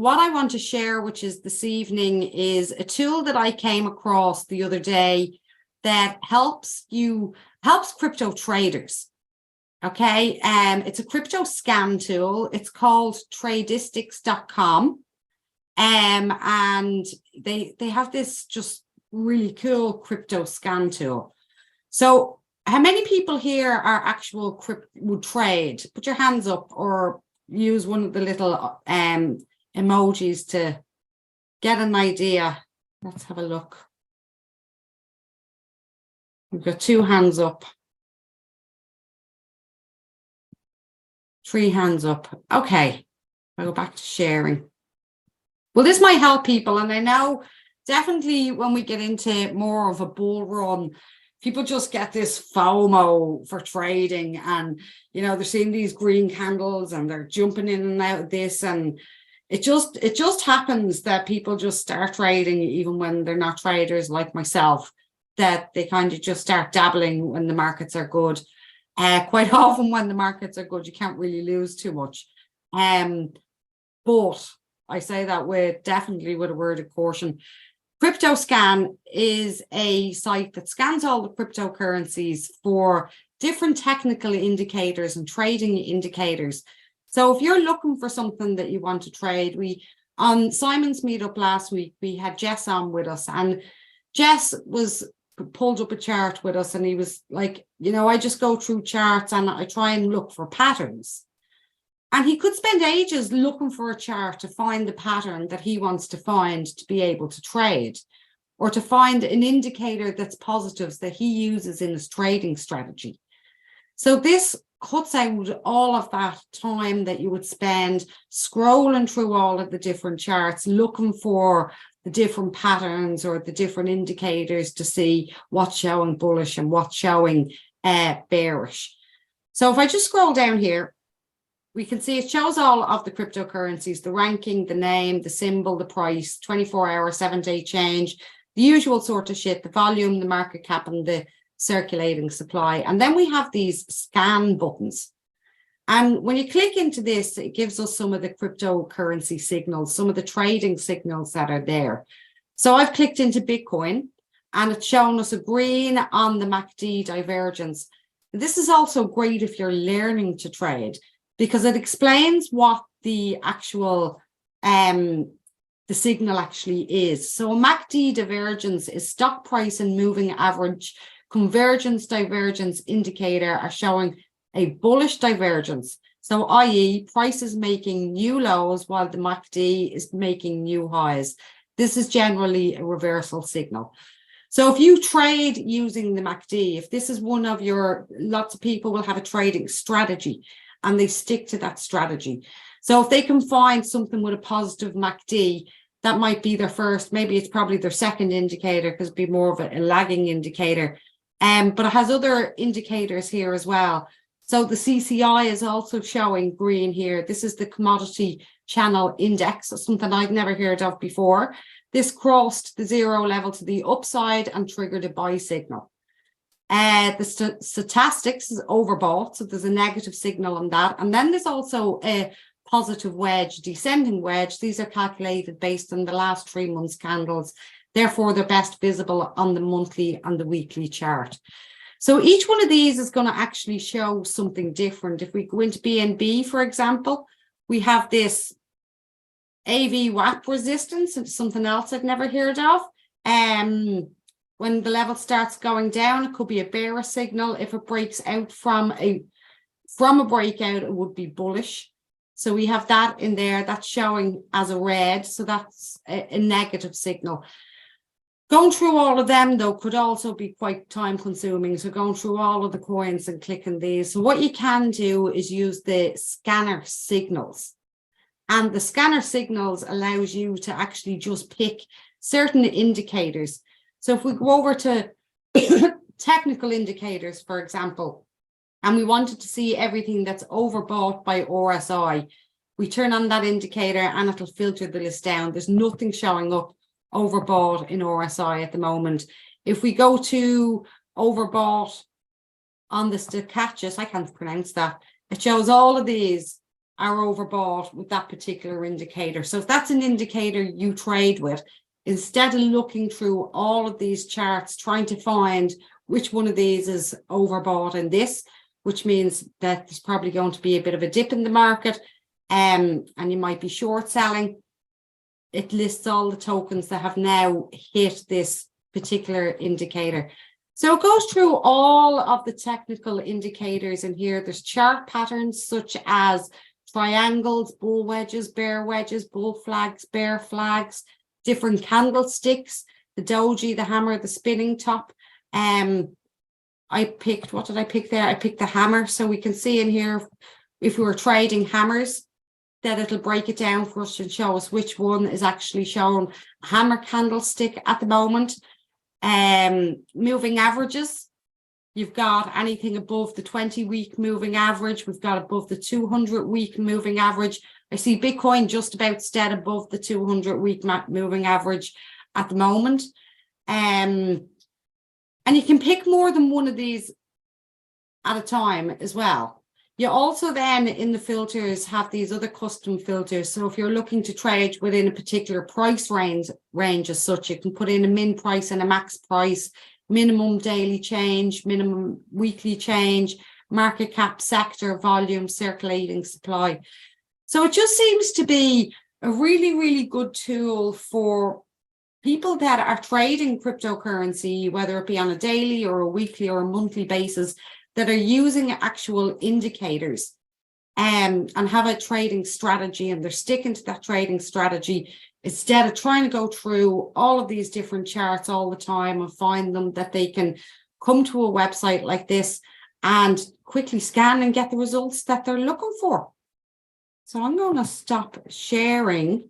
what I want to share, which is this evening, is a tool that I came across the other day that helps crypto traders. Okay, it's a crypto scan tool. It's called tradistics.com. And they have this just really cool crypto scan tool. So how many people here are actual would trade? Put your hands up or use one of the little emojis to get an idea. Let's have a look. We've got 2 hands up. 3 hands up. Okay, I'll go back to sharing. Well, this might help people. And I know definitely when we get into more of a bull run, people just get this FOMO for trading, and, you know, they're seeing these green candles and they're jumping in and out of this. And it just happens that people just start trading even when they're not traders like myself, that they kind of just start dabbling when the markets are good. Quite often when the markets are good, you can't really lose too much. But I say that definitely with a word of caution. CryptoScan is a site that scans all the cryptocurrencies for different technical indicators and trading indicators. So if you're looking for something that you want to trade, on Simon's meetup last week, we had Jess on with us, and Jess pulled up a chart with us, and he was like, you know, I just go through charts and I try and look for patterns. And he could spend ages looking for a chart to find the pattern that he wants to find to be able to trade, or to find an indicator that's positives that he uses in his trading strategy. So this cuts out all of that time that you would spend scrolling through all of the different charts, looking for the different patterns or the different indicators to see what's showing bullish and what's showing bearish. So if I just scroll down here, we can see it shows all of the cryptocurrencies, the ranking, the name, the symbol, the price, 24-hour, 7-day change, the usual sort of shit, the volume, the market cap, and the circulating supply. And then we have these scan buttons. And when you click into this, it gives us some of the cryptocurrency signals, some of the trading signals that are there. So I've clicked into Bitcoin, and it's showing us a green on the MACD divergence. This is also great if you're learning to trade, because it explains what the actual the signal actually is. So a MACD divergence is stock price and moving average convergence divergence indicator are showing a bullish divergence. So i.e. price is making new lows while the MACD is making new highs. This is generally a reversal signal. So if you trade using the MACD, if this is one of lots of people will have a trading strategy and they stick to that strategy. So if they can find something with a positive MACD, that might be their first, maybe it's probably their second indicator, because it'd be more of a lagging indicator. But it has other indicators here as well. So the CCI is also showing green here. This is the commodity channel index, something I'd never heard of before. This crossed the 0 level to the upside and triggered a buy signal. The statistics is overbought, so there's a negative signal on that. And then there's also a positive wedge, descending wedge. These are calculated based on the last 3 months candles. Therefore, they're best visible on the monthly and the weekly chart. So each one of these is going to actually show something different. If we go into BNB, for example, we have this AV WAP resistance. It's something else I've never heard of. When the level starts going down, it could be a bearish signal. If it breaks out from a breakout, it would be bullish. So we have that in there. That's showing as a red. So that's a negative signal. Going through all of them, though, could also be quite time consuming. So going through all of the coins and clicking these. So what you can do is use the scanner signals. And the scanner signals allows you to actually just pick certain indicators. So if we go over to technical indicators, for example, and we wanted to see everything that's overbought by RSI, we turn on that indicator and it'll filter the list down. There's nothing showing up overbought in RSI at the moment. If we go to overbought on the stochastic, I can't pronounce that, it shows all of these are overbought with that particular indicator. So if that's an indicator you trade with, instead of looking through all of these charts, trying to find which one of these is overbought in this, which means that there's probably going to be a bit of a dip in the market, and you might be short selling. It lists all the tokens that have now hit this particular indicator. So it goes through all of the technical indicators in here. There's chart patterns such as triangles, bull wedges, bear wedges, bull flags, bear flags, different candlesticks, the doji, the hammer, the spinning top. I picked, what did I pick there? I picked the hammer. So we can see in here, if we were trading hammers, that it'll break it down for us and show us which one is actually showing a hammer candlestick at the moment. Moving averages, you've got anything above the 20-week moving average. We've got above the 200-week moving average. I see Bitcoin just about stead above the 200-week moving average at the moment. And you can pick more than one of these at a time as well. You also then in the filters have these other custom filters. So if you're looking to trade within a particular price range as such, you can put in a min price and a max price, minimum daily change, minimum weekly change, market cap, sector, volume, circulating supply. So it just seems to be a really, really good tool for people that are trading cryptocurrency, whether it be on a daily or a weekly or a monthly basis, that are using actual indicators and have a trading strategy, and they're sticking to that trading strategy instead of trying to go through all of these different charts all the time and find them, that they can come to a website like this and quickly scan and get the results that they're looking for. So I'm going to stop sharing